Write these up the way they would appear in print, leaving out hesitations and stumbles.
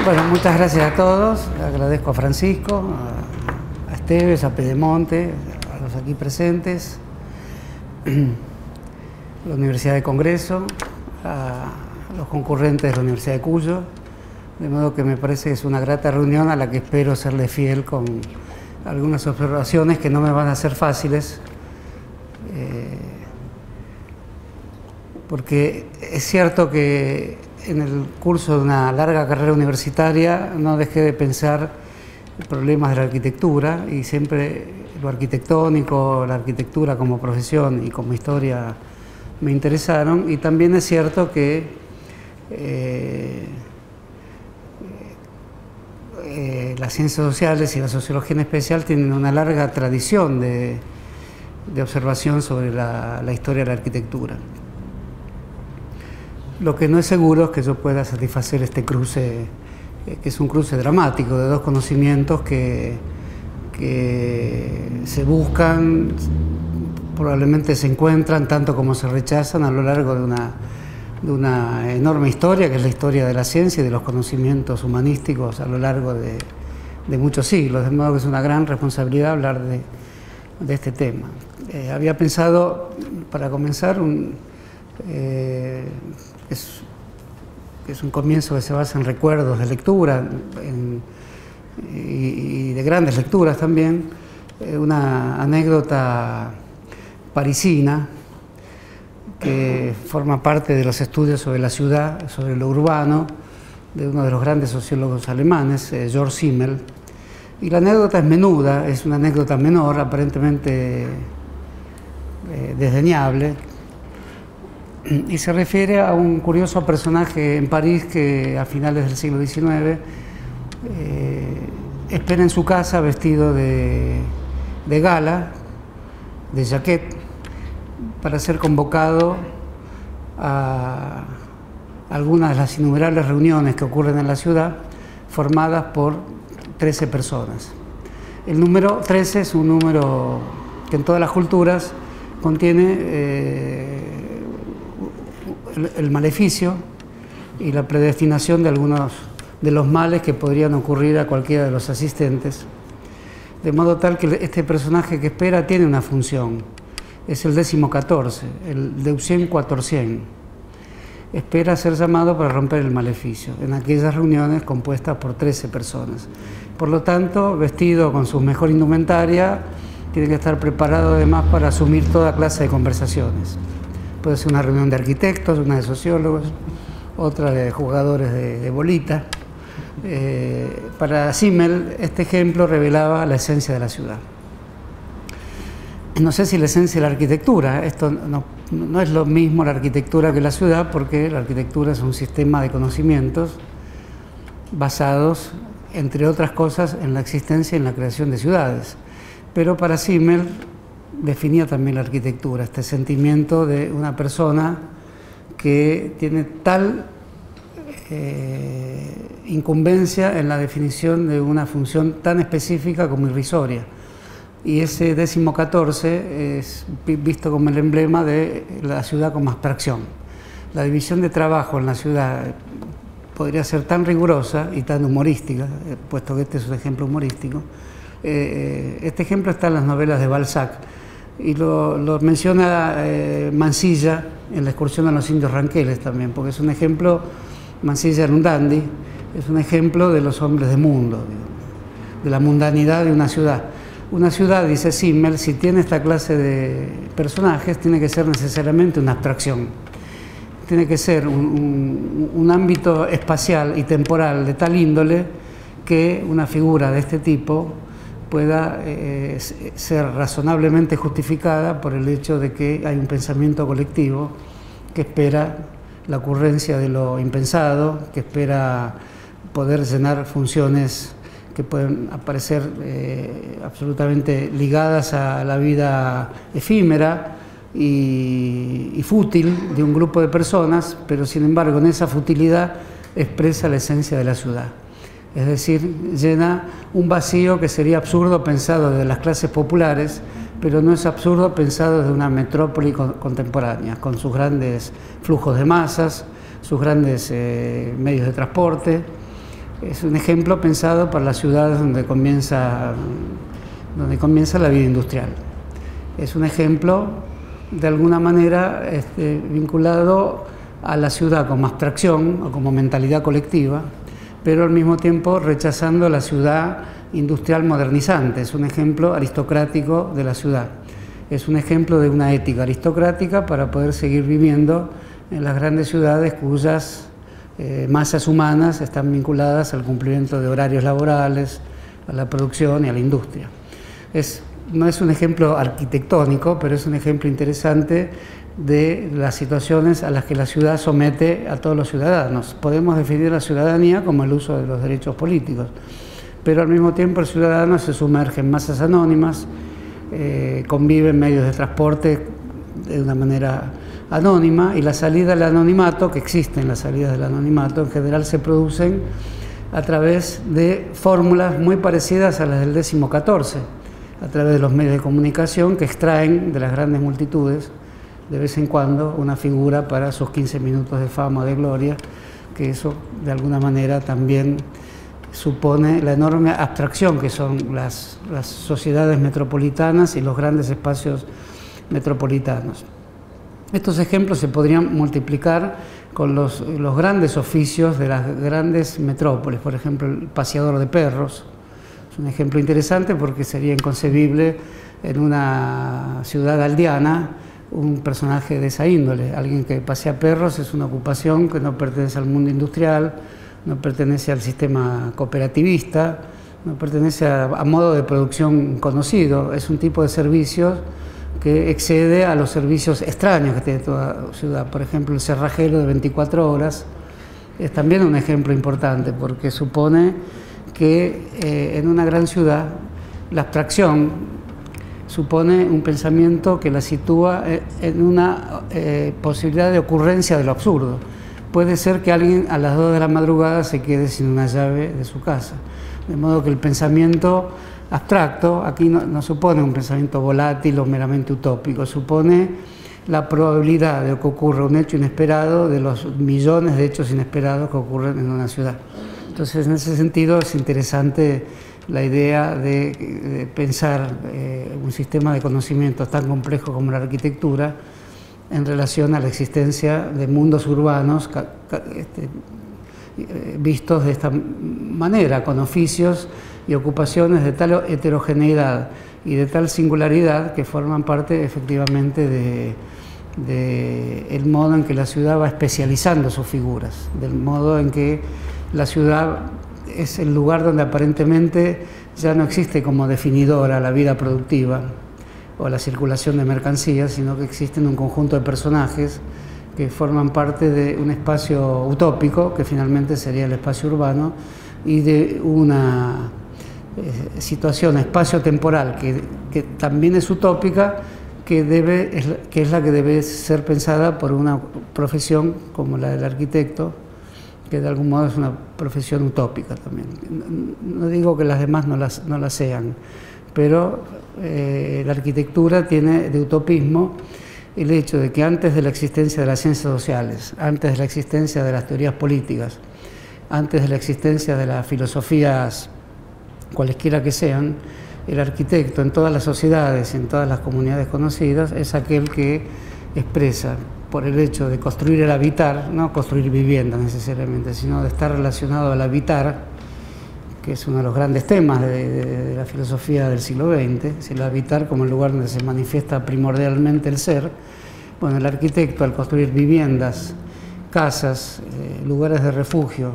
Bueno, muchas gracias a todos. Le agradezco a Francisco, a Esteves, a Pedemonte, a los aquí presentes, a la Universidad de Congreso, a los concurrentes de la Universidad de Cuyo. De modo que me parece que es una grata reunión a la que espero serle fiel con algunas observaciones que no me van a ser fáciles, porque es cierto que en el curso de una larga carrera universitaria no dejé de pensar problemas de la arquitectura, y siempre lo arquitectónico, la arquitectura como profesión y como historia me interesaron. Y también es cierto que las ciencias sociales y la sociología en especial tienen una larga tradición de observación sobre la historia de la arquitectura. Lo que no es seguro es que yo pueda satisfacer este cruce, que es un cruce dramático de dos conocimientos que se buscan, probablemente se encuentran tanto como se rechazan a lo largo de una enorme historia, que es la historia de la ciencia y de los conocimientos humanísticos a lo largo de muchos siglos. De modo que es una gran responsabilidad hablar de este tema. Había pensado, para comenzar, es un comienzo que se basa en recuerdos de lectura y de grandes lecturas también, una anécdota parisina que forma parte de los estudios sobre la ciudad, sobre lo urbano, de uno de los grandes sociólogos alemanes, Georg Simmel. Y la anécdota es menuda, es una anécdota menor, aparentemente desdeñable, y se refiere a un curioso personaje en París que a finales del siglo XIX espera en su casa vestido de gala, de jaquette, para ser convocado a algunas de las innumerables reuniones que ocurren en la ciudad, formadas por 13 personas. El número 13 es un número que en todas las culturas contiene el maleficio y la predestinación de algunos de los males que podrían ocurrir a cualquiera de los asistentes, de modo tal que este personaje que espera tiene una función, es el 14, el Deuxième Quatorzième. Espera ser llamado para romper el maleficio en aquellas reuniones compuestas por 13 personas. Por lo tanto, vestido con su mejor indumentaria, tiene que estar preparado además para asumir toda clase de conversaciones. Puede ser una reunión de arquitectos, una de sociólogos, otra de jugadores de bolita. Para Simmel, este ejemplo revelaba la esencia de la ciudad. No sé si la esencia de la arquitectura, esto no es lo mismo la arquitectura que la ciudad, porque la arquitectura es un sistema de conocimientos basados, entre otras cosas, en la existencia y en la creación de ciudades. Pero para Simmel definía también la arquitectura, este sentimiento de una persona que tiene tal incumbencia en la definición de una función tan específica como irrisoria. Y ese 14 es visto como el emblema de la ciudad como abstracción. La división de trabajo en la ciudad podría ser tan rigurosa y tan humorística, puesto que este es un ejemplo humorístico. Este ejemplo está en las novelas de Balzac, y lo menciona Mansilla en La excursión a los indios ranqueles también, porque es un ejemplo. Mansilla era un dandy, es un ejemplo de los hombres de mundo, de la mundanidad de una ciudad. Una ciudad, dice Simmel, si tiene esta clase de personajes, tiene que ser necesariamente una abstracción. Tiene que ser un ámbito espacial y temporal de tal índole que una figura de este tipo pueda ser razonablemente justificada por el hecho de que hay un pensamiento colectivo que espera la ocurrencia de lo impensado, que espera poder llenar funciones que pueden aparecer absolutamente ligadas a la vida efímera y fútil de un grupo de personas, pero sin embargo en esa futilidad expresa la esencia de la ciudad. Es decir, llena un vacío que sería absurdo pensado desde las clases populares, pero no es absurdo pensado desde una metrópoli contemporánea, con sus grandes flujos de masas, sus grandes medios de transporte, Es un ejemplo pensado para las ciudades donde comienza la vida industrial. Es un ejemplo, de alguna manera, vinculado a la ciudad como abstracción o como mentalidad colectiva, pero al mismo tiempo rechazando la ciudad industrial modernizante. Es un ejemplo aristocrático de la ciudad. Es un ejemplo de una ética aristocrática para poder seguir viviendo en las grandes ciudades cuyas masas humanas están vinculadas al cumplimiento de horarios laborales, a la producción y a la industria. No es un ejemplo arquitectónico, pero es un ejemplo interesante de las situaciones a las que la ciudad somete a todos los ciudadanos. Podemos definir la ciudadanía como el uso de los derechos políticos, pero al mismo tiempo el ciudadano se sumerge en masas anónimas, convive en medios de transporte de una manera anónima, y la salida del anonimato, que existen las salidas del anonimato, en general se producen a través de fórmulas muy parecidas a las del décimo 14, a través de los medios de comunicación que extraen de las grandes multitudes de vez en cuando una figura para sus 15 minutos de fama o de gloria, que eso de alguna manera también supone la enorme abstracción que son las sociedades metropolitanas y los grandes espacios metropolitanos. Estos ejemplos se podrían multiplicar con los grandes oficios de las grandes metrópolis. Por ejemplo, el paseador de perros es un ejemplo interesante porque sería inconcebible en una ciudad aldeana un personaje de esa índole. Alguien que pasea perros es una ocupación que no pertenece al mundo industrial, no pertenece al sistema cooperativista, no pertenece a modo de producción conocido. Es un tipo de servicios que excede a los servicios extraños que tiene toda ciudad. Por ejemplo, el cerrajero de 24 horas es también un ejemplo importante porque supone que en una gran ciudad la abstracción supone un pensamiento que la sitúa en una posibilidad de ocurrencia de lo absurdo. Puede ser que alguien a las 2 de la madrugada se quede sin una llave de su casa. De modo que el pensamiento abstracto aquí no supone un pensamiento volátil o meramente utópico, supone la probabilidad de que ocurra un hecho inesperado de los millones de hechos inesperados que ocurren en una ciudad. Entonces, en ese sentido, es interesante la idea de pensar un sistema de conocimientos tan complejo como la arquitectura en relación a la existencia de mundos urbanos vistos de esta manera, con oficios y ocupaciones de tal heterogeneidad y de tal singularidad que forman parte efectivamente del modo en que la ciudad va especializando sus figuras, del modo en que la ciudad es el lugar donde aparentemente ya no existe como definidora la vida productiva o la circulación de mercancías, sino que existen un conjunto de personajes que forman parte de un espacio utópico, que finalmente sería el espacio urbano, y de una situación espacio-temporal que también es utópica, que es la que debe ser pensada por una profesión como la del arquitecto, que de algún modo es una profesión utópica también. No digo que las demás no las sean, pero la arquitectura tiene de utopismo el hecho de que antes de la existencia de las ciencias sociales, antes de la existencia de las teorías políticas, antes de la existencia de las filosofías cualesquiera que sean, el arquitecto en todas las sociedades, en todas las comunidades conocidas, es aquel que expresa, por el hecho de construir el habitar, no construir viviendas necesariamente, sino de estar relacionado al habitar, que es uno de los grandes temas de la filosofía del siglo XX, el habitar como el lugar donde se manifiesta primordialmente el ser. Bueno, el arquitecto, al construir viviendas, casas, lugares de refugio,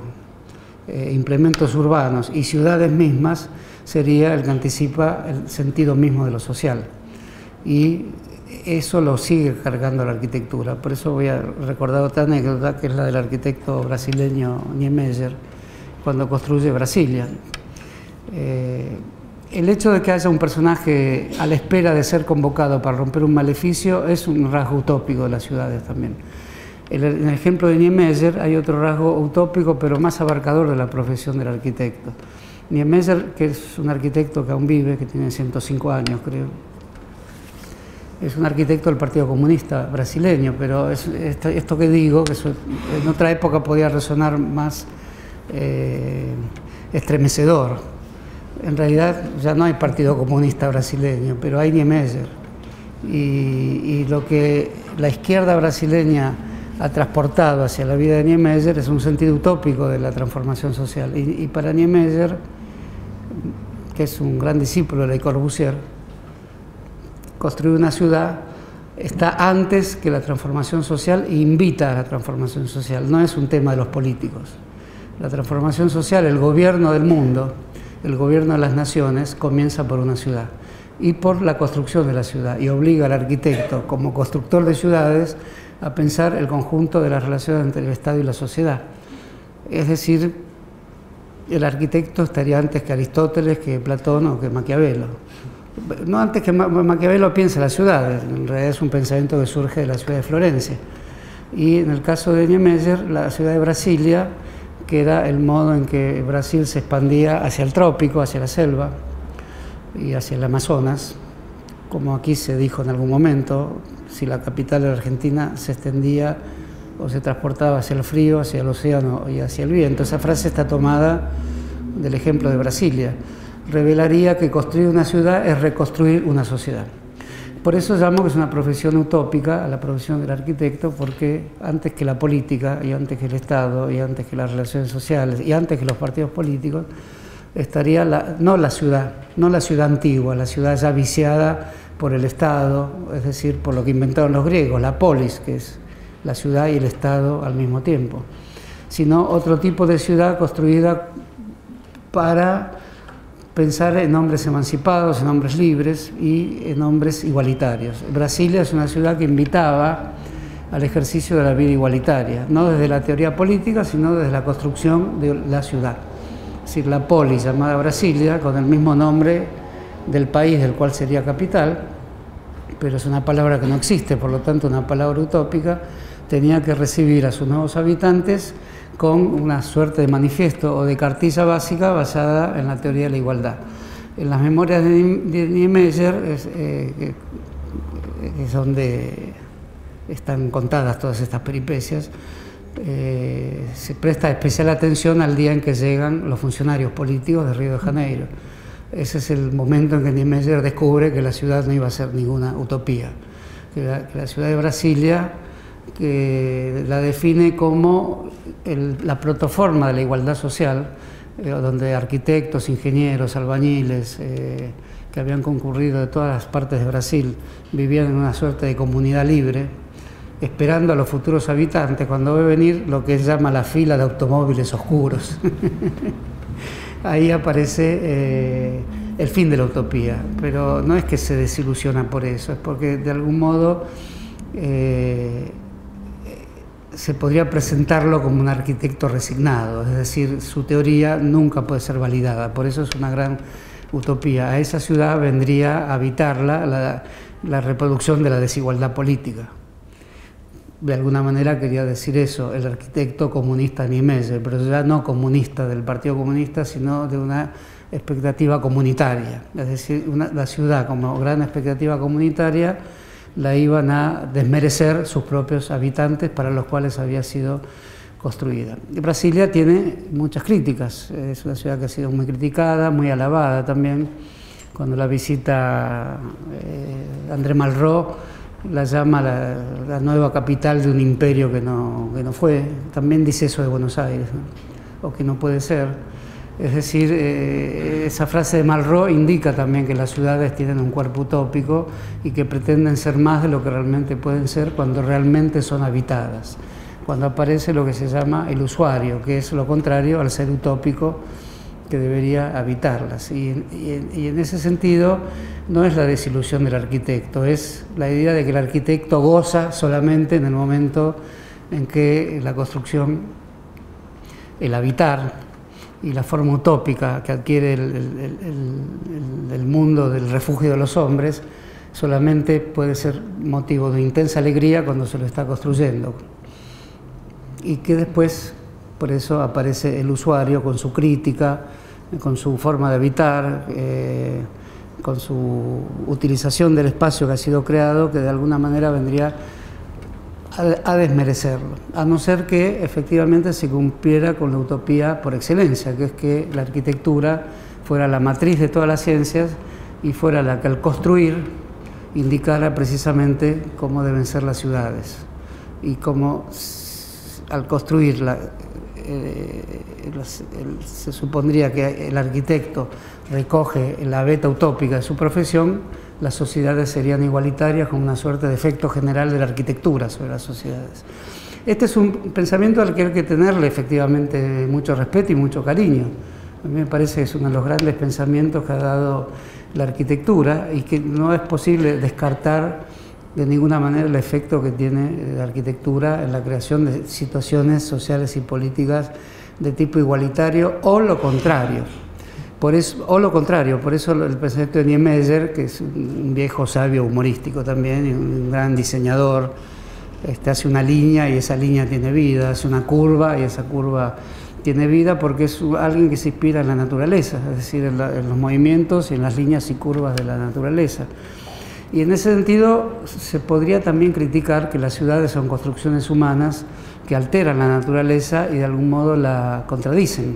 implementos urbanos y ciudades mismas, sería el que anticipa el sentido mismo de lo social. Y eso lo sigue cargando la arquitectura. Por eso voy a recordar otra anécdota, que es la del arquitecto brasileño Niemeyer, cuando construye Brasilia. El hecho de que haya un personaje a la espera de ser convocado para romper un maleficio es un rasgo utópico de las ciudades también. En el ejemplo de Niemeyer hay otro rasgo utópico, pero más abarcador de la profesión del arquitecto. Niemeyer, que es un arquitecto que aún vive, que tiene 105 años, creo, es un arquitecto del Partido Comunista brasileño, pero esto que digo, que en otra época podía resonar más estremecedor. En realidad ya no hay Partido Comunista brasileño, pero hay Niemeyer. Y lo que la izquierda brasileña ha transportado hacia la vida de Niemeyer es un sentido utópico de la transformación social. Y para Niemeyer, que es un gran discípulo de Le Corbusier, construir una ciudad está antes que la transformación social e invita a la transformación social, no es un tema de los políticos. La transformación social, el gobierno del mundo, el gobierno de las naciones, comienza por una ciudad y por la construcción de la ciudad, y obliga al arquitecto, como constructor de ciudades, a pensar el conjunto de las relaciones entre el Estado y la sociedad. Es decir, el arquitecto estaría antes que Aristóteles, que Platón o que Maquiavelo. No antes que Maquiavelo piensa las ciudades, en realidad es un pensamiento que surge de la ciudad de Florencia. Y en el caso de Niemeyer, la ciudad de Brasilia, que era el modo en que Brasil se expandía hacia el trópico, hacia la selva y hacia el Amazonas, como aquí se dijo en algún momento, si la capital de la Argentina se extendía o se transportaba hacia el frío, hacia el océano y hacia el viento. Esa frase está tomada del ejemplo de Brasilia. Revelaría que construir una ciudad es reconstruir una sociedad. Por eso llamo que es una profesión utópica a la profesión del arquitecto, porque antes que la política, y antes que el Estado, y antes que las relaciones sociales, y antes que los partidos políticos, estaría no la ciudad antigua, la ciudad ya viciada por el Estado, es decir, por lo que inventaron los griegos, la polis, que es la ciudad y el Estado al mismo tiempo, sino otro tipo de ciudad construida para pensar en hombres emancipados, en hombres libres y en hombres igualitarios. Brasilia es una ciudad que invitaba al ejercicio de la vida igualitaria, no desde la teoría política, sino desde la construcción de la ciudad. Es decir, la polis llamada Brasilia, con el mismo nombre del país del cual sería capital, pero es una palabra que no existe, por lo tanto una palabra utópica, tenía que recibir a sus nuevos habitantes con una suerte de manifiesto o de cartilla básica basada en la teoría de la igualdad. En las memorias de Niemeyer es donde están contadas todas estas peripecias. Se presta especial atención al día en que llegan los funcionarios políticos de Río de Janeiro. Ese es el momento en que Niemeyer descubre que la ciudad no iba a ser ninguna utopía, que la ciudad de Brasilia, que la define como la protoforma de la igualdad social, donde arquitectos, ingenieros, albañiles, que habían concurrido de todas las partes de Brasil, vivían en una suerte de comunidad libre, esperando a los futuros habitantes cuando ve venir lo que él llama la fila de automóviles oscuros. Ahí aparece el fin de la utopía, pero no es que se desilusiona por eso, es porque de algún modo se podría presentarlo como un arquitecto resignado, es decir, su teoría nunca puede ser validada, por eso es una gran utopía. A esa ciudad vendría a habitarla la reproducción de la desigualdad política. De alguna manera quería decir eso, el arquitecto comunista Niemeyer, pero ya no comunista del Partido Comunista, sino de una expectativa comunitaria, es decir, la ciudad como gran expectativa comunitaria la iban a desmerecer sus propios habitantes para los cuales había sido construida. Brasilia tiene muchas críticas, es una ciudad que ha sido muy criticada, muy alabada también. Cuando la visita André Malraux, la llama la nueva capital de un imperio que no fue. También dice eso de Buenos Aires, ¿no? O que no puede ser. Es decir, esa frase de Malraux indica también que las ciudades tienen un cuerpo utópico y que pretenden ser más de lo que realmente pueden ser cuando realmente son habitadas, cuando aparece lo que se llama el usuario, que es lo contrario al ser utópico que debería habitarlas. Y en ese sentido no es la desilusión del arquitecto, es la idea de que el arquitecto goza solamente en el momento en que la construcción, el habitar y la forma utópica que adquiere el mundo del refugio de los hombres solamente puede ser motivo de intensa alegría cuando se lo está construyendo. Y que después, por eso aparece el usuario con su crítica, con su forma de habitar, con su utilización del espacio que ha sido creado, que de alguna manera vendría a desmerecerlo, a no ser que efectivamente se cumpliera con la utopía por excelencia, que es que la arquitectura fuera la matriz de todas las ciencias y fuera la que al construir indicara precisamente cómo deben ser las ciudades y cómo al construirla se supondría que el arquitecto recoge la beta utópica de su profesión, las sociedades serían igualitarias con una suerte de efecto general de la arquitectura sobre las sociedades. Este es un pensamiento al que hay que tenerle efectivamente mucho respeto y mucho cariño. A mí me parece que es uno de los grandes pensamientos que ha dado la arquitectura y que no es posible descartar de ninguna manera el efecto que tiene la arquitectura en la creación de situaciones sociales y políticas de tipo igualitario o lo contrario. Por eso el pensamiento de Niemeyer, que es un viejo sabio humorístico también, y un gran diseñador, hace una línea y esa línea tiene vida, hace una curva y esa curva tiene vida porque es alguien que se inspira en la naturaleza, es decir, en los movimientos y en las líneas y curvas de la naturaleza. Y en ese sentido se podría también criticar que las ciudades son construcciones humanas que alteran la naturaleza y de algún modo la contradicen.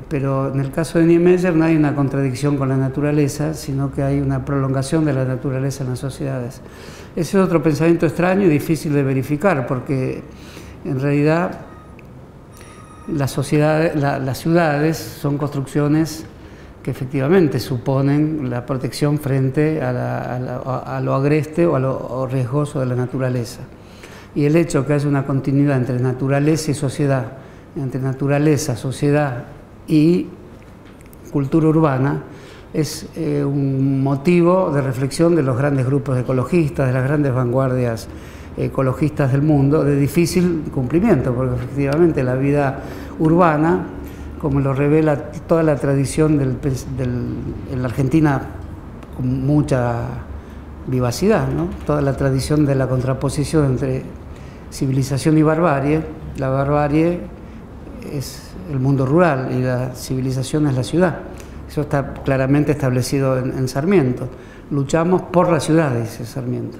Pero en el caso de Niemeyer no hay una contradicción con la naturaleza, sino que hay una prolongación de la naturaleza en las sociedades. Ese es otro pensamiento extraño y difícil de verificar, porque en realidad las ciudades son construcciones que efectivamente suponen la protección frente a lo agreste o a lo riesgoso de la naturaleza. Y el hecho que haya una continuidad entre naturaleza y sociedad, entre naturaleza, sociedad y cultura urbana, es un motivo de reflexión de los grandes grupos ecologistas, de las grandes vanguardias ecologistas del mundo, de difícil cumplimiento, porque efectivamente la vida urbana, como lo revela toda la tradición en la Argentina con mucha vivacidad, ¿no? Toda la tradición de la contraposición entre civilización y barbarie. La barbarie es el mundo rural y la civilización es la ciudad. Eso está claramente establecido en Sarmiento. Luchamos por la ciudad, dice Sarmiento.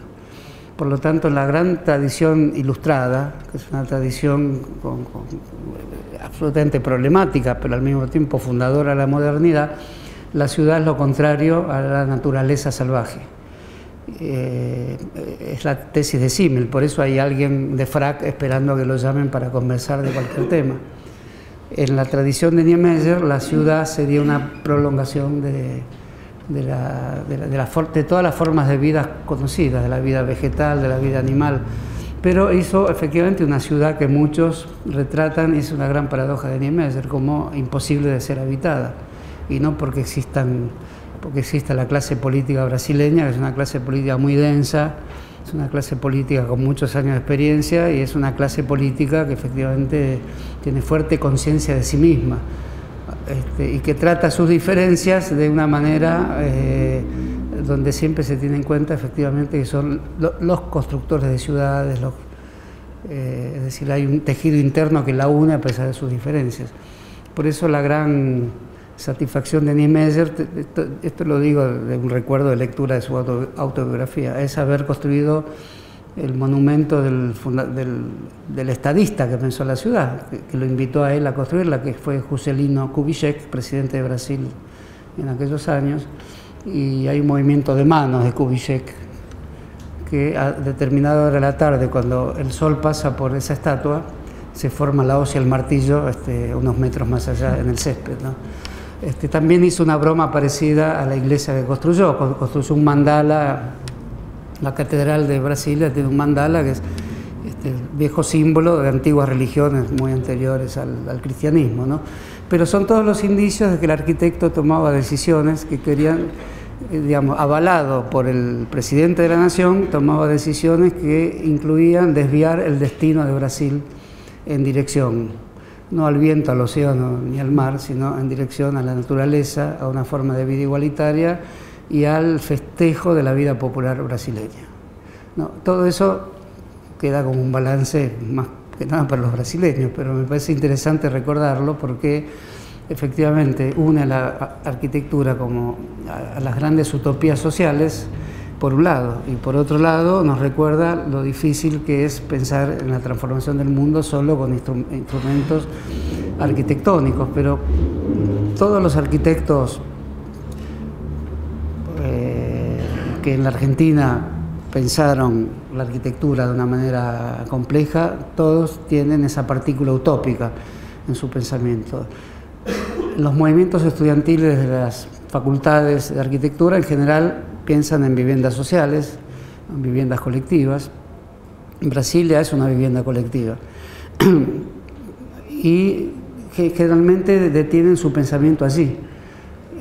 Por lo tanto, en la gran tradición ilustrada, que es una tradición absolutamente problemática, pero al mismo tiempo fundadora de la modernidad, la ciudad es lo contrario a la naturaleza salvaje. Es la tesis de Simmel, por eso hay alguien de frac esperando a que lo llamen para conversar de cualquier tema. En la tradición de Niemeyer, la ciudad sería una prolongación de todas las formas de vida conocidas, de la vida vegetal, de la vida animal, pero hizo efectivamente una ciudad que muchos retratan, y es una gran paradoja de Niemeyer, como imposible de ser habitada, y no porque exista la clase política brasileña, que es una clase política muy densa, es una clase política con muchos años de experiencia y es una clase política que efectivamente tiene fuerte conciencia de sí misma. Y que trata sus diferencias de una manera donde siempre se tiene en cuenta efectivamente que son los constructores de ciudades, es decir, hay un tejido interno que la une a pesar de sus diferencias. Por eso la gran satisfacción de Niemeyer, esto lo digo de un recuerdo de lectura de su autobiografía, es haber construido el monumento del estadista que pensó la ciudad, que lo invitó a él a construirla, que fue Juscelino Kubitschek, presidente de Brasil en aquellos años, y hay un movimiento de manos de Kubitschek que a determinada hora de la tarde, cuando el sol pasa por esa estatua, se forma la hoz y el martillo unos metros más allá en el césped, ¿no? También hizo una broma parecida a la iglesia que construyó un mandala. La catedral de Brasilia tiene un mandala que es el viejo símbolo de antiguas religiones muy anteriores al cristianismo, ¿no? Pero son todos los indicios de que el arquitecto tomaba decisiones que querían, digamos, avalado por el presidente de la nación, tomaba decisiones que incluían desviar el destino de Brasil en dirección, no al viento, al océano ni al mar, sino en dirección a la naturaleza, a una forma de vida igualitaria y al festejo de la vida popular brasileña. No, todo eso queda como un balance más que nada para los brasileños, pero me parece interesante recordarlo porque efectivamente une a la arquitectura como a las grandes utopías sociales, por un lado, y por otro lado nos recuerda lo difícil que es pensar en la transformación del mundo solo con instrumentos arquitectónicos, pero todos los arquitectos que en la Argentina pensaron la arquitectura de una manera compleja, todos tienen esa partícula utópica en su pensamiento. Los movimientos estudiantiles de las facultades de arquitectura en general piensan en viviendas sociales, en viviendas colectivas. Brasilia es una vivienda colectiva y generalmente detienen su pensamiento allí.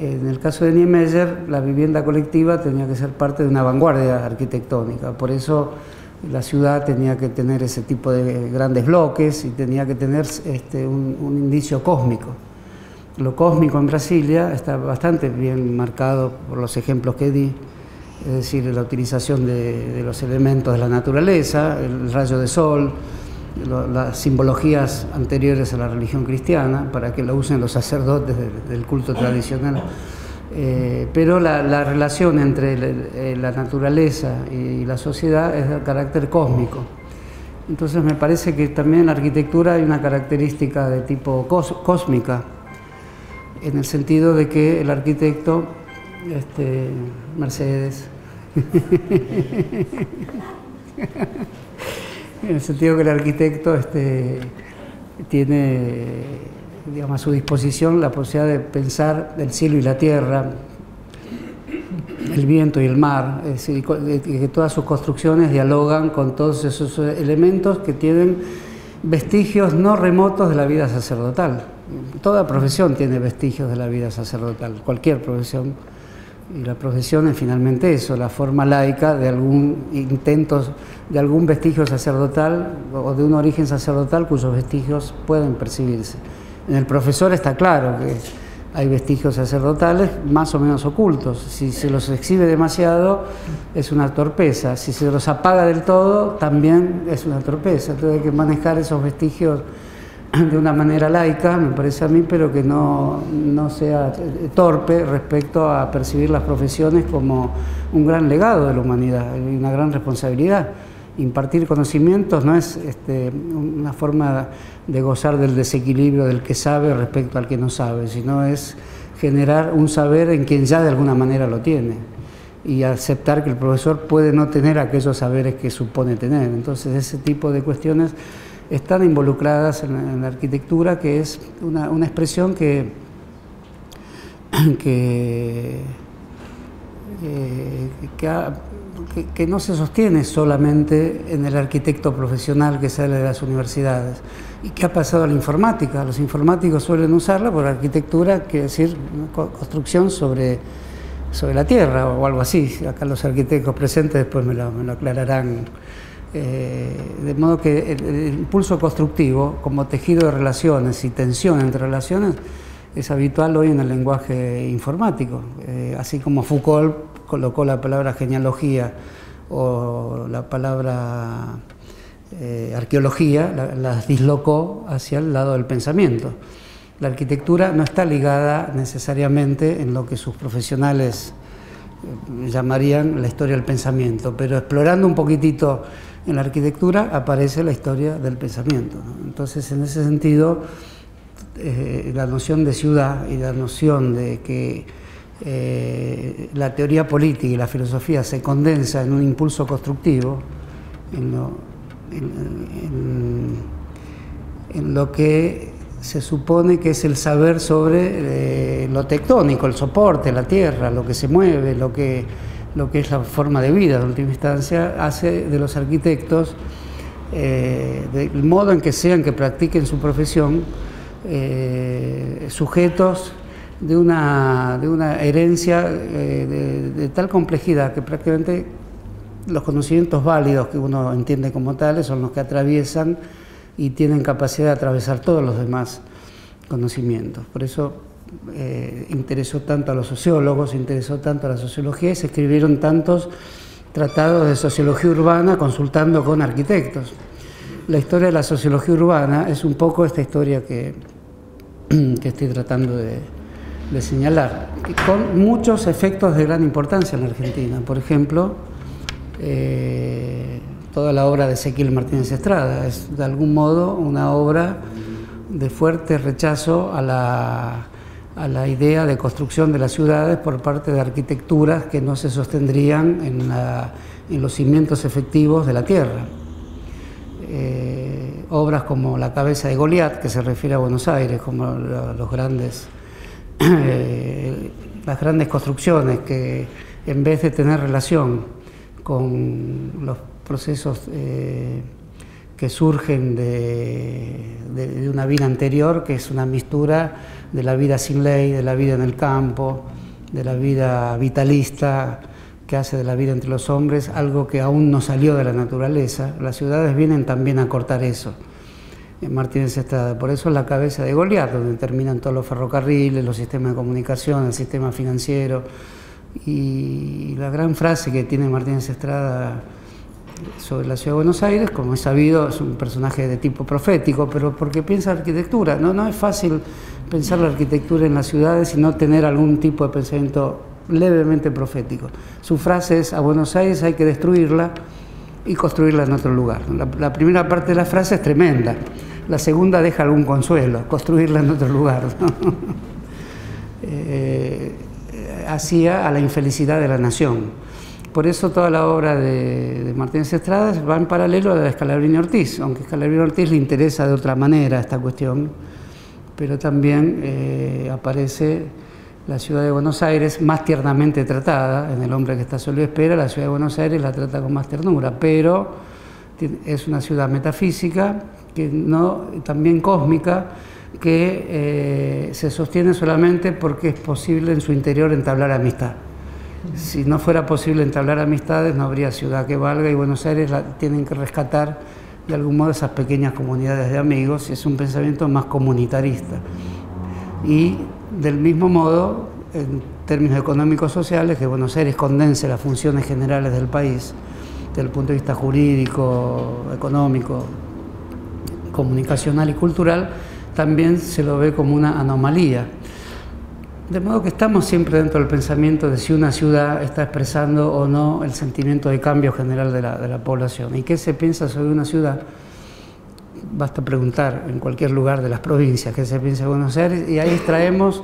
En el caso de Niemeyer, la vivienda colectiva tenía que ser parte de una vanguardia arquitectónica, por eso la ciudad tenía que tener ese tipo de grandes bloques y tenía que tener un indicio cósmico. Lo cósmico en Brasilia está bastante bien marcado por los ejemplos que di, es decir, la utilización de los elementos de la naturaleza, el rayo de sol, las simbologías anteriores a la religión cristiana, para que lo usen los sacerdotes del culto tradicional. Pero la relación entre la naturaleza y la sociedad es de carácter cósmico. Entonces me parece que también en la arquitectura hay una característica de tipo cósmica, en el sentido de que el arquitecto, Mercedes, en el sentido que el arquitecto tiene, digamos, a su disposición la posibilidad de pensar el cielo y la tierra, el viento y el mar, es decir, que todas sus construcciones dialogan con todos esos elementos que tienen vestigios no remotos de la vida sacerdotal. Toda profesión tiene vestigios de la vida sacerdotal, cualquier profesión, y la profesión es finalmente eso, la forma laica de algún intento, de algún vestigio sacerdotal o de un origen sacerdotal cuyos vestigios pueden percibirse. En el profesor está claro que hay vestigios sacerdotales más o menos ocultos. Si se los exhibe demasiado es una torpeza, si se los apaga del todo también es una torpeza. Entonces hay que manejar esos vestigios de una manera laica, me parece a mí, pero que no sea torpe respecto a percibir las profesiones como un gran legado de la humanidad y una gran responsabilidad. Impartir conocimientos no es una forma de gozar del desequilibrio del que sabe respecto al que no sabe, sino es generar un saber en quien ya de alguna manera lo tiene y aceptar que el profesor puede no tener aquellos saberes que supone tener. Entonces ese tipo de cuestiones están involucradas en la arquitectura, que es una expresión que no se sostiene solamente en el arquitecto profesional que sale de las universidades y que ha pasado a la informática. Los informáticos suelen usarla por arquitectura, quiere decir construcción sobre la tierra o algo así. Acá los arquitectos presentes después me lo aclararán. De modo que el impulso constructivo como tejido de relaciones y tensión entre relaciones es habitual hoy en el lenguaje informático, así como Foucault colocó la palabra genealogía o la palabra arqueología, las dislocó hacia el lado del pensamiento. La arquitectura no está ligada necesariamente en lo que sus profesionales llamarían la historia del pensamiento, pero explorando un poquitito en la arquitectura aparece la historia del pensamiento, ¿no? Entonces, en ese sentido, la noción de ciudad y la noción de que la teoría política y la filosofía se condensa en un impulso constructivo, en lo que se supone que es el saber sobre lo tectónico, el soporte, la tierra, lo que se mueve, lo que es la forma de vida, en última instancia, hace de los arquitectos, del modo en que sean que practiquen su profesión, sujetos de una herencia de tal complejidad que prácticamente los conocimientos válidos que uno entiende como tales son los que atraviesan y tienen capacidad de atravesar todos los demás conocimientos. Por eso interesó tanto a los sociólogos, interesó tanto a la sociología y se escribieron tantos tratados de sociología urbana consultando con arquitectos. La historia de la sociología urbana es un poco esta historia que estoy tratando de señalar, con muchos efectos de gran importancia en la Argentina. Por ejemplo, toda la obra de Ezequiel Martínez Estrada. Es de algún modo una obra de fuerte rechazo a la idea de construcción de las ciudades por parte de arquitecturas que no se sostendrían en los cimientos efectivos de la tierra. Obras como La cabeza de Goliat, que se refiere a Buenos Aires, como las grandes construcciones que, en vez de tener relación con los procesos que surgen de una vida anterior, que es una mistura de la vida sin ley, de la vida en el campo, de la vida vitalista, que hace de la vida entre los hombres algo que aún no salió de la naturaleza. Las ciudades vienen también a cortar eso, en Martínez Estrada. Por eso es La cabeza de Goliat, donde terminan todos los ferrocarriles, los sistemas de comunicación, el sistema financiero. Y la gran frase que tiene Martínez Estrada sobre la ciudad de Buenos Aires, como es sabido, es un personaje de tipo profético, pero porque piensa arquitectura. No es fácil pensar la arquitectura en las ciudades y no tener algún tipo de pensamiento levemente profético. Su frase es: a Buenos Aires hay que destruirla y construirla en otro lugar. La primera parte de la frase es tremenda, la segunda deja algún consuelo: construirla en otro lugar, ¿no? Hacía a la infelicidad de la nación. Por eso toda la obra de Martínez Estrada va en paralelo a la de Scalabrini Ortiz, aunque a Scalabrini Ortiz le interesa de otra manera esta cuestión, pero también aparece la ciudad de Buenos Aires más tiernamente tratada. En El hombre que está solo y espera, la ciudad de Buenos Aires la trata con más ternura, pero es una ciudad metafísica, también cósmica, que se sostiene solamente porque es posible en su interior entablar amistad. Si no fuera posible entablar amistades, no habría ciudad que valga, y Buenos Aires tienen que rescatar de algún modo esas pequeñas comunidades de amigos. Es un pensamiento más comunitarista. Y del mismo modo, en términos económicos sociales, que Buenos Aires condense las funciones generales del país, desde el punto de vista jurídico, económico, comunicacional y cultural, también se lo ve como una anomalía. De modo que estamos siempre dentro del pensamiento de si una ciudad está expresando o no el sentimiento de cambio general de la población. ¿Y qué se piensa sobre una ciudad? Basta preguntar en cualquier lugar de las provincias qué se piensa de Buenos Aires, y ahí extraemos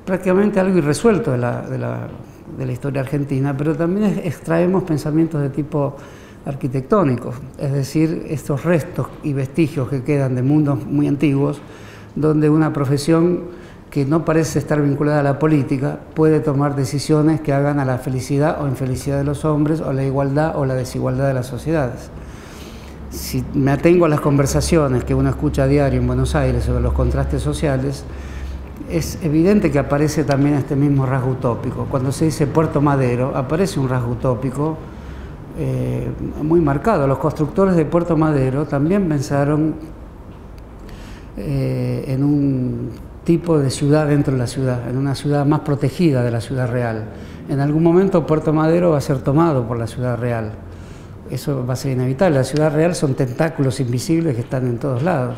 prácticamente algo irresuelto de la historia argentina, pero también extraemos pensamientos de tipo arquitectónico, es decir, estos restos y vestigios que quedan de mundos muy antiguos, donde una profesión que no parece estar vinculada a la política puede tomar decisiones que hagan a la felicidad o infelicidad de los hombres, o la igualdad o la desigualdad de las sociedades. Si me atengo a las conversaciones que uno escucha a diario en Buenos Aires sobre los contrastes sociales, es evidente que aparece también este mismo rasgo utópico. Cuando se dice Puerto Madero, aparece un rasgo utópico muy marcado. Los constructores de Puerto Madero también pensaron en un tipo de ciudad dentro de la ciudad, en una ciudad más protegida de la ciudad real. En algún momento Puerto Madero va a ser tomado por la ciudad real. Eso va a ser inevitable. La ciudad real son tentáculos invisibles que están en todos lados.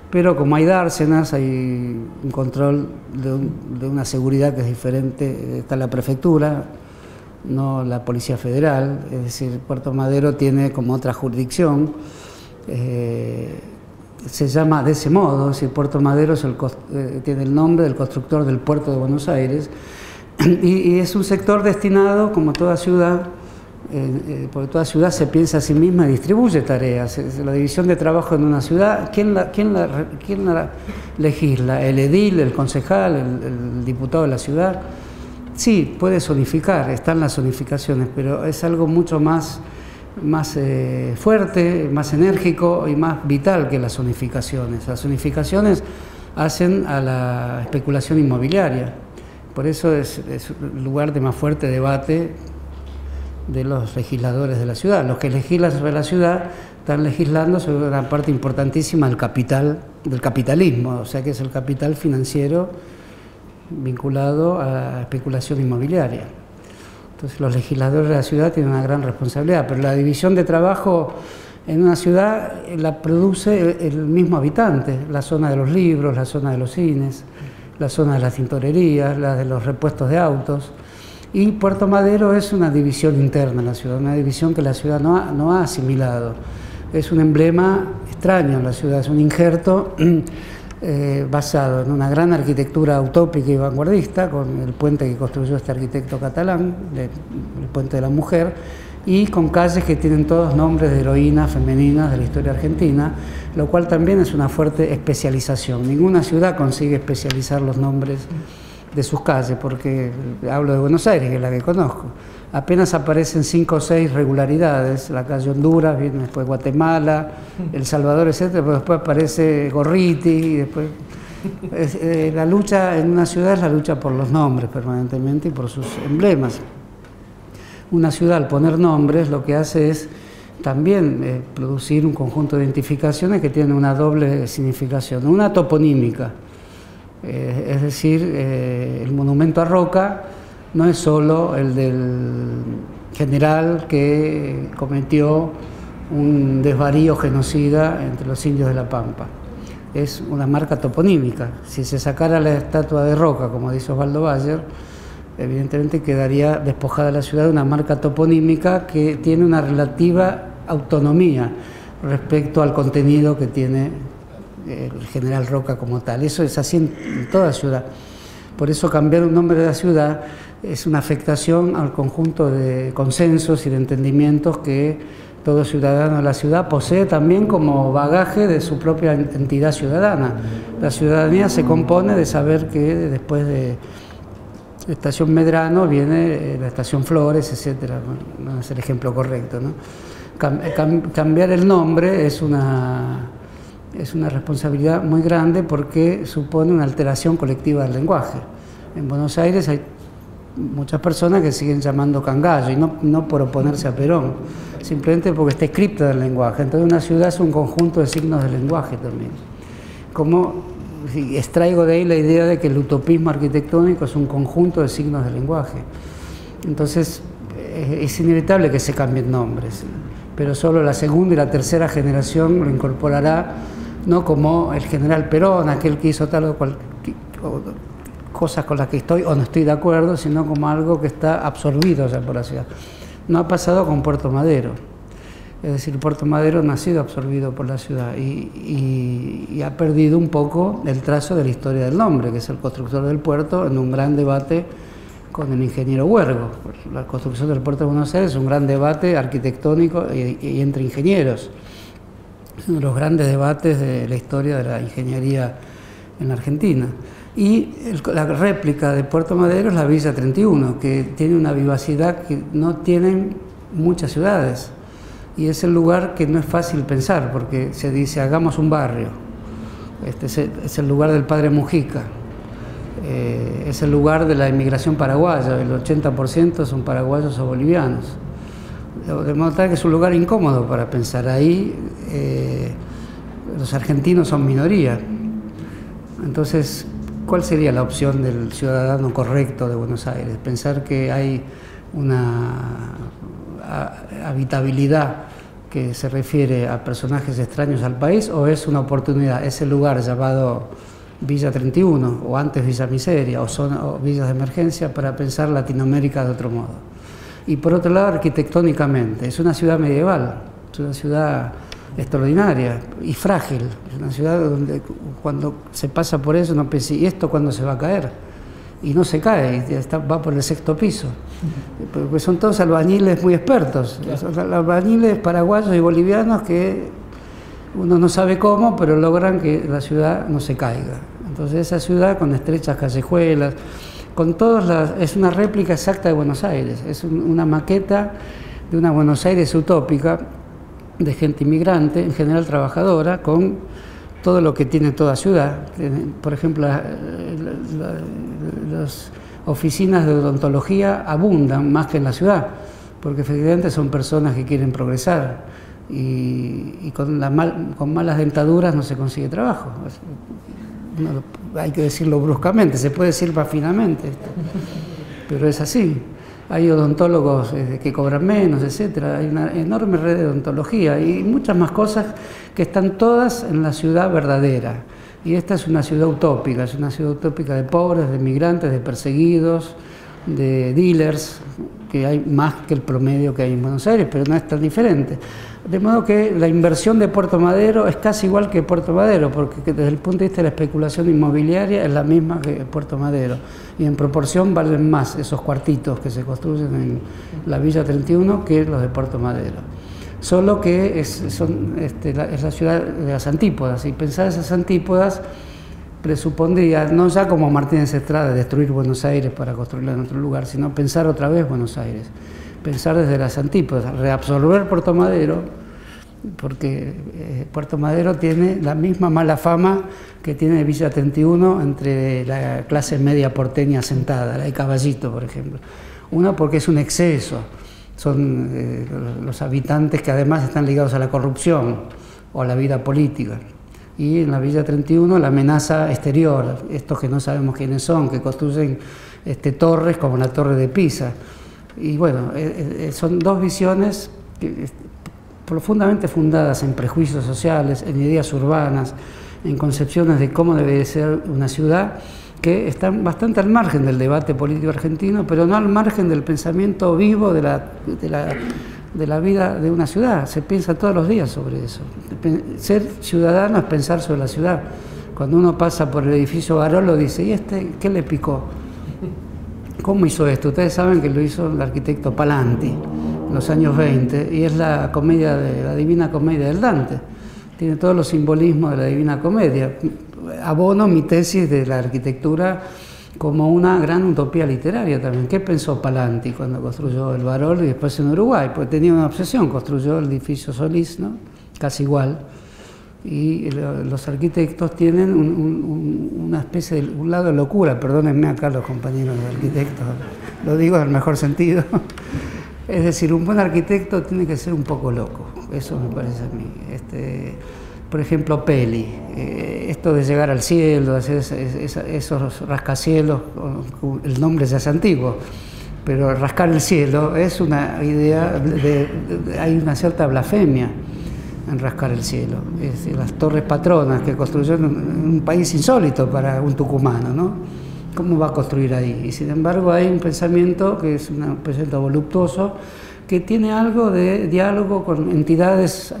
Pero como hay dársenas, hay un control de una seguridad que es diferente. Está la prefectura, no la Policía Federal. Es decir, Puerto Madero tiene como otra jurisdicción. Se llama de ese modo, es decir, Puerto Madero tiene el nombre del constructor del puerto de Buenos Aires, y es un sector destinado, como toda ciudad, porque toda ciudad se piensa a sí misma y distribuye tareas. La división de trabajo en una ciudad, ¿quién la legisla? ¿El edil, el concejal, el diputado de la ciudad? Sí, puede zonificar, están las zonificaciones, pero es algo mucho más fuerte, más enérgico y más vital que las zonificaciones. Las zonificaciones hacen a la especulación inmobiliaria. Por eso es el lugar de más fuerte debate de los legisladores de la ciudad. Los que legislan sobre la ciudad están legislando sobre una parte importantísima del capitalismo, o sea que es el capital financiero vinculado a la especulación inmobiliaria. Entonces los legisladores de la ciudad tienen una gran responsabilidad, pero la división de trabajo en una ciudad la produce el mismo habitante: la zona de los libros, la zona de los cines, la zona de las tintorerías, la de los repuestos de autos. Y Puerto Madero es una división interna en la ciudad, una división que la ciudad no ha asimilado. Es un emblema extraño en la ciudad, es un injerto basado en una gran arquitectura utópica y vanguardista, con el puente que construyó este arquitecto catalán, el Puente de la Mujer, y con calles que tienen todos nombres de heroínas femeninas de la historia argentina, lo cual también es una fuerte especialización. Ninguna ciudad consigue especializar los nombres de sus calles, porque hablo de Buenos Aires, que es la que conozco. Apenas aparecen 5 o 6 regularidades, la calle Honduras, viene después Guatemala, El Salvador, etc., pero después aparece Gorriti, y después... la lucha en una ciudad es la lucha por los nombres permanentemente y por sus emblemas. Una ciudad, al poner nombres, lo que hace es también producir un conjunto de identificaciones que tienen una doble significación, una toponímica, es decir, el monumento a Roca no es solo el del general que cometió un desvarío genocida entre los indios de La Pampa. Es una marca toponímica. Si se sacara la estatua de Roca, como dice Osvaldo Bayer, evidentemente quedaría despojada la ciudad de una marca toponímica que tiene una relativa autonomía respecto al contenido que tiene el general Roca como tal. Eso es así en toda ciudad. Por eso cambiar un nombre de la ciudad es una afectación al conjunto de consensos y de entendimientos que todo ciudadano de la ciudad posee también como bagaje de su propia entidad ciudadana. La ciudadanía se compone de saber que después de la estación Medrano viene la estación Flores, etc. No es el ejemplo correcto, ¿no? Cambiar el nombre es una responsabilidad muy grande porque supone una alteración colectiva del lenguaje. En Buenos Aires hay muchas personas que siguen llamando Cangallo, y no por oponerse a Perón, simplemente porque está escrito del lenguaje. Entonces una ciudad es un conjunto de signos del lenguaje también. Como extraigo de ahí la idea de que el utopismo arquitectónico es un conjunto de signos del lenguaje. Entonces es inevitable que se cambien nombres, pero solo la segunda y la tercera generación lo incorporará, no como el general Perón, aquel que hizo tal o cual cosas con las que estoy o no estoy de acuerdo, sino como algo que está absorbido ya por la ciudad. No ha pasado con Puerto Madero, es decir, Puerto Madero no ha sido absorbido por la ciudad y ha perdido un poco el trazo de la historia del nombre, que es el constructor del puerto, en un gran debate con el ingeniero Huergo. La construcción del puerto de Buenos Aires es un gran debate arquitectónico y entre ingenieros. Es uno de los grandes debates de la historia de la ingeniería en la Argentina. Y la réplica de Puerto Madero es la Villa 31, que tiene una vivacidad que no tienen muchas ciudades. Y es el lugar que no es fácil pensar, porque se dice, hagamos un barrio. Este es el lugar del padre Mujica. Es el lugar de la inmigración paraguaya, el 80% son paraguayos o bolivianos. De modo tal que es un lugar incómodo para pensar. Ahí los argentinos son minoría. Entonces, ¿cuál sería la opción del ciudadano correcto de Buenos Aires? Pensar que hay una habitabilidad que se refiere a personajes extraños al país, o es una oportunidad, ese lugar llamado Villa 31, o antes Villa Miseria, o villas de emergencia, para pensar Latinoamérica de otro modo. Y por otro lado, arquitectónicamente, es una ciudad medieval, es una ciudad extraordinaria y frágil, es una ciudad donde cuando se pasa por eso uno piensa, ¿y esto cuándo se va a caer? Y no se cae, va por el 6º piso, porque son todos albañiles muy expertos, son albañiles paraguayos y bolivianos que uno no sabe cómo, pero logran que la ciudad no se caiga. Entonces esa ciudad con estrechas callejuelas, con es una réplica exacta de Buenos Aires, es una maqueta de una Buenos Aires utópica, de gente inmigrante, en general trabajadora, con todo lo que tiene toda ciudad. Por ejemplo, las oficinas de odontología abundan más que en la ciudad, porque efectivamente son personas que quieren progresar y con malas dentaduras no se consigue trabajo. Hay que decirlo bruscamente, se puede decir más finamente, pero es así. Hay odontólogos que cobran menos, etcétera. Hay una enorme red de odontología y muchas más cosas que están todas en la ciudad verdadera. Y esta es una ciudad utópica de pobres, de migrantes, de perseguidos, de dealers, que hay más que el promedio que hay en Buenos Aires, pero no es tan diferente. De modo que la inversión de Puerto Madero es casi igual que Puerto Madero, porque desde el punto de vista de la especulación inmobiliaria es la misma que Puerto Madero. Y en proporción valen más esos cuartitos que se construyen en la Villa 31 que los de Puerto Madero. Solo que es la ciudad de las antípodas, y pensar esas antípodas presupondría, no ya como Martínez Estrada, destruir Buenos Aires para construirla en otro lugar, sino pensar otra vez Buenos Aires. Pensar desde las antípodas, reabsorber Puerto Madero, porque Puerto Madero tiene la misma mala fama que tiene Villa 31 entre la clase media porteña sentada, la de Caballito, por ejemplo. Una, porque es un exceso, son los habitantes que además están ligados a la corrupción o a la vida política. Y en la Villa 31 la amenaza exterior, estos que no sabemos quiénes son, que construyen torres como la Torre de Pisa. Y bueno, son dos visiones profundamente fundadas en prejuicios sociales, en ideas urbanas, en concepciones de cómo debe ser una ciudad, que están bastante al margen del debate político argentino, pero no al margen del pensamiento vivo de la vida de una ciudad. Se piensa todos los días sobre eso. Ser ciudadano es pensar sobre la ciudad. Cuando uno pasa por el edificio Barolo dice, ¿y qué le picó? ¿Cómo hizo esto? Ustedes saben que lo hizo el arquitecto Palanti en los años 20, y es la Divina Comedia del Dante. Tiene todos los simbolismos de la Divina Comedia. Abono mi tesis de la arquitectura como una gran utopía literaria también. ¿Qué pensó Palanti cuando construyó el Barolo y después en Uruguay? Pues tenía una obsesión, construyó el edificio Solís, ¿no? Casi igual. Y los arquitectos tienen una especie de un lado de locura, perdónenme acá los compañeros de arquitectos, lo digo en el mejor sentido. Es decir, un buen arquitecto tiene que ser un poco loco, eso me parece a mí. Por ejemplo, Peli, esto de llegar al cielo, hacer esos rascacielos, el nombre ya es antiguo, pero rascar el cielo es una idea, hay una cierta blasfemia en rascar el cielo. Es decir, las torres patronas que construyó en un país insólito para un tucumano, ¿no? ¿Cómo va a construir ahí? Y sin embargo hay un pensamiento que es un pensamiento voluptuoso, que tiene algo de diálogo con entidades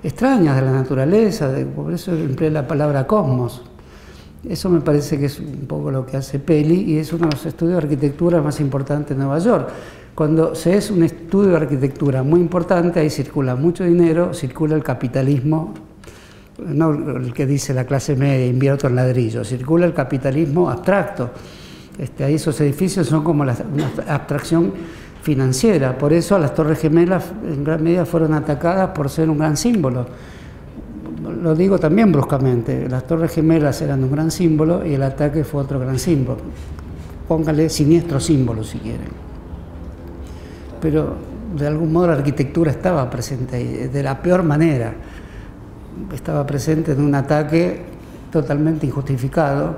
extrañas de la naturaleza, por eso empleé la palabra cosmos. Eso me parece que es un poco lo que hace Peli, y es uno de los estudios de arquitectura más importantes en Nueva York. Cuando se es un estudio de arquitectura muy importante, ahí circula mucho dinero, circula el capitalismo, no el que dice la clase media, invierto en ladrillo, circula el capitalismo abstracto. Ahí esos edificios son como una abstracción financiera, por eso las Torres Gemelas en gran medida fueron atacadas por ser un gran símbolo. Lo digo también bruscamente, las Torres Gemelas eran un gran símbolo y el ataque fue otro gran símbolo. Póngale siniestro símbolo si quieren. Pero de algún modo la arquitectura estaba presente ahí, de la peor manera. Estaba presente en un ataque totalmente injustificado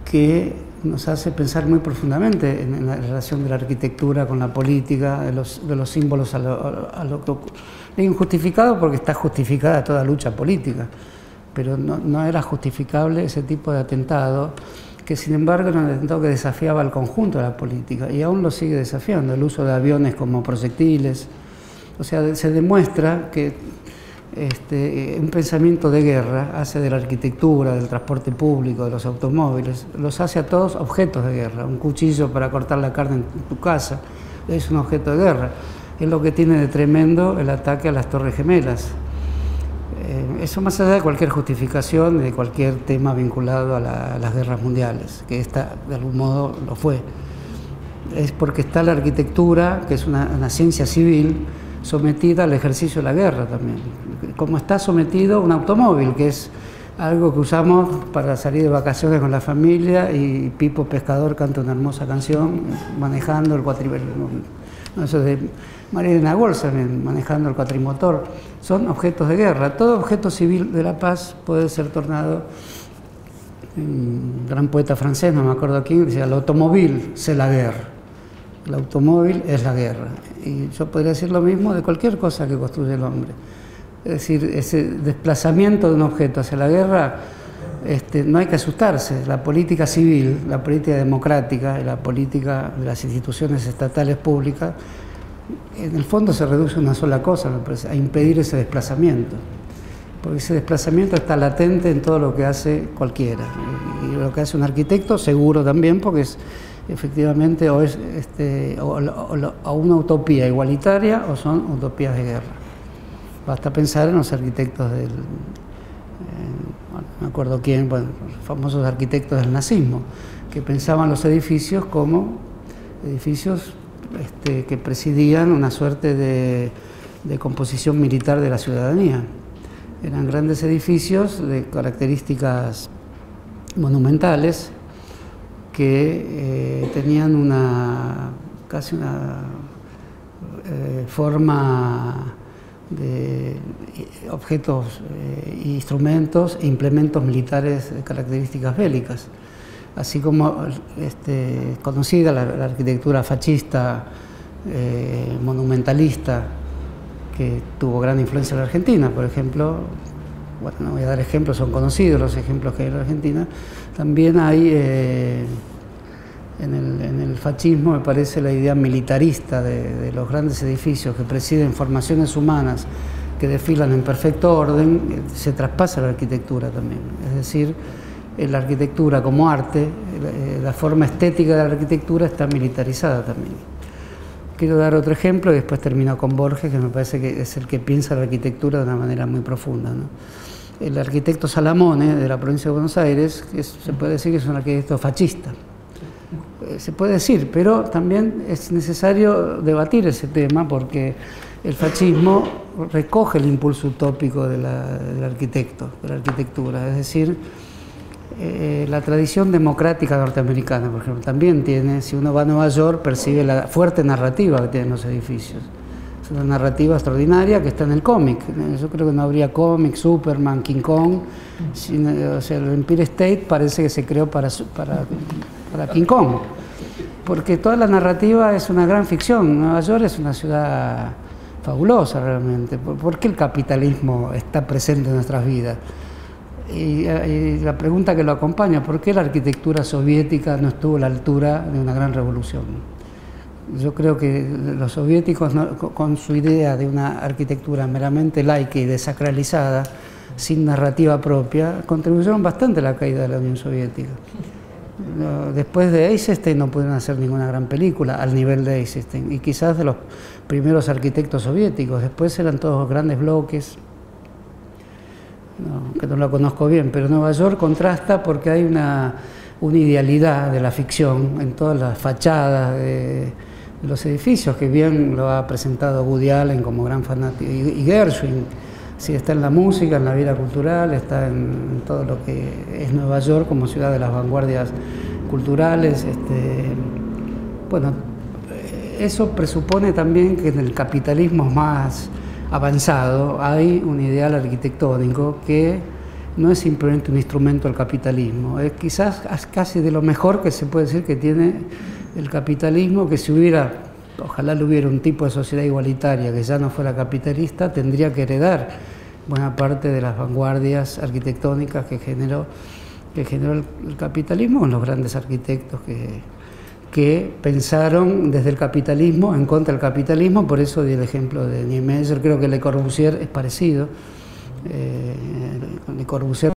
que nos hace pensar muy profundamente en la relación de la arquitectura con la política, de los símbolos a lo injustificado, porque está justificada toda lucha política, pero no era justificable ese tipo de atentado, que sin embargo era un atentado que desafiaba al conjunto de la política, y aún lo sigue desafiando, el uso de aviones como proyectiles. O sea, se demuestra que un pensamiento de guerra hace de la arquitectura, del transporte público, de los automóviles, los hace a todos objetos de guerra. Un cuchillo para cortar la carne en tu casa es un objeto de guerra. Es lo que tiene de tremendo el ataque a las Torres Gemelas. Eso más allá de cualquier justificación, de cualquier tema vinculado a las guerras mundiales, que esta de algún modo lo fue. Es porque está la arquitectura, que es una ciencia civil, sometida al ejercicio de la guerra también. Como está sometido un automóvil, que es algo que usamos para salir de vacaciones con la familia, y Pipo Pescador canta una hermosa canción manejando el no, eso de María Walsh también, manejando el cuatrimotor. Son objetos de guerra. Todo objeto civil de la paz puede ser tornado. Un gran poeta francés, no me acuerdo quién, decía: el automóvil, c'est la guerre. El automóvil es la guerra. Y yo podría decir lo mismo de cualquier cosa que construye el hombre. Es decir, ese desplazamiento de un objeto hacia la guerra no hay que asustarse. La política civil, la política democrática y la política de las instituciones estatales públicas, en el fondo se reduce a una sola cosa, me parece, a impedir ese desplazamiento. Porque ese desplazamiento está latente en todo lo que hace cualquiera. Y lo que hace un arquitecto, seguro también, porque es efectivamente o es o una utopía igualitaria o son utopías de guerra. Basta pensar en los arquitectos del... no me acuerdo quién, bueno, los famosos arquitectos del nazismo, que pensaban los edificios como edificios que presidían una suerte de composición militar de la ciudadanía. Eran grandes edificios de características monumentales que tenían casi una forma de objetos, instrumentos e implementos militares de características bélicas. Así como conocida la arquitectura fascista, monumentalista, que tuvo gran influencia en la Argentina, por ejemplo. Bueno, no voy a dar ejemplos, son conocidos los ejemplos que hay en la Argentina. También hay en el fascismo, me parece, la idea militarista de los grandes edificios que presiden formaciones humanas que desfilan en perfecto orden, se traspasa a la arquitectura también. Es decir, la arquitectura como arte, la forma estética de la arquitectura está militarizada también. Quiero dar otro ejemplo y después termino con Borges, que me parece que es el que piensa la arquitectura de una manera muy profunda, ¿no? El arquitecto Salamone, de la provincia de Buenos Aires, se puede decir que es un arquitecto fascista. Se puede decir, pero también es necesario debatir ese tema porque el fascismo recoge el impulso utópico del arquitecto, de la arquitectura, es decir, la tradición democrática norteamericana, por ejemplo, también tiene, si uno va a Nueva York, percibe la fuerte narrativa que tienen los edificios. Es una narrativa extraordinaria que está en el cómic. Yo creo que no habría cómic, Superman, King Kong. O sea, el Empire State parece que se creó para King Kong. Porque toda la narrativa es una gran ficción. Nueva York es una ciudad fabulosa realmente. ¿Por qué el capitalismo está presente en nuestras vidas? Y la pregunta que lo acompaña, ¿por qué la arquitectura soviética no estuvo a la altura de una gran revolución? Yo creo que los soviéticos, con su idea de una arquitectura meramente laica y desacralizada, sin narrativa propia, contribuyeron bastante a la caída de la Unión Soviética. Después de Eisenstein no pudieron hacer ninguna gran película al nivel de Eisenstein, y quizás de los primeros arquitectos soviéticos. Después eran todos grandes bloques. No, que no lo conozco bien, pero Nueva York contrasta porque hay una idealidad de la ficción en todas las fachadas de los edificios, que bien lo ha presentado Woody Allen como gran fanático, y Gershwin, sí, está en la música, en la vida cultural, está en todo lo que es Nueva York como ciudad de las vanguardias culturales. Bueno, eso presupone también que en el capitalismo más avanzado hay un ideal arquitectónico que no es simplemente un instrumento del capitalismo, es quizás casi de lo mejor que se puede decir que tiene el capitalismo, que si hubiera, ojalá lo hubiera, un tipo de sociedad igualitaria que ya no fuera capitalista, tendría que heredar buena parte de las vanguardias arquitectónicas que generó el capitalismo con los grandes arquitectos que pensaron desde el capitalismo en contra del capitalismo. Por eso di el ejemplo de Niemeyer. Creo que Le Corbusier es parecido. Le Corbusier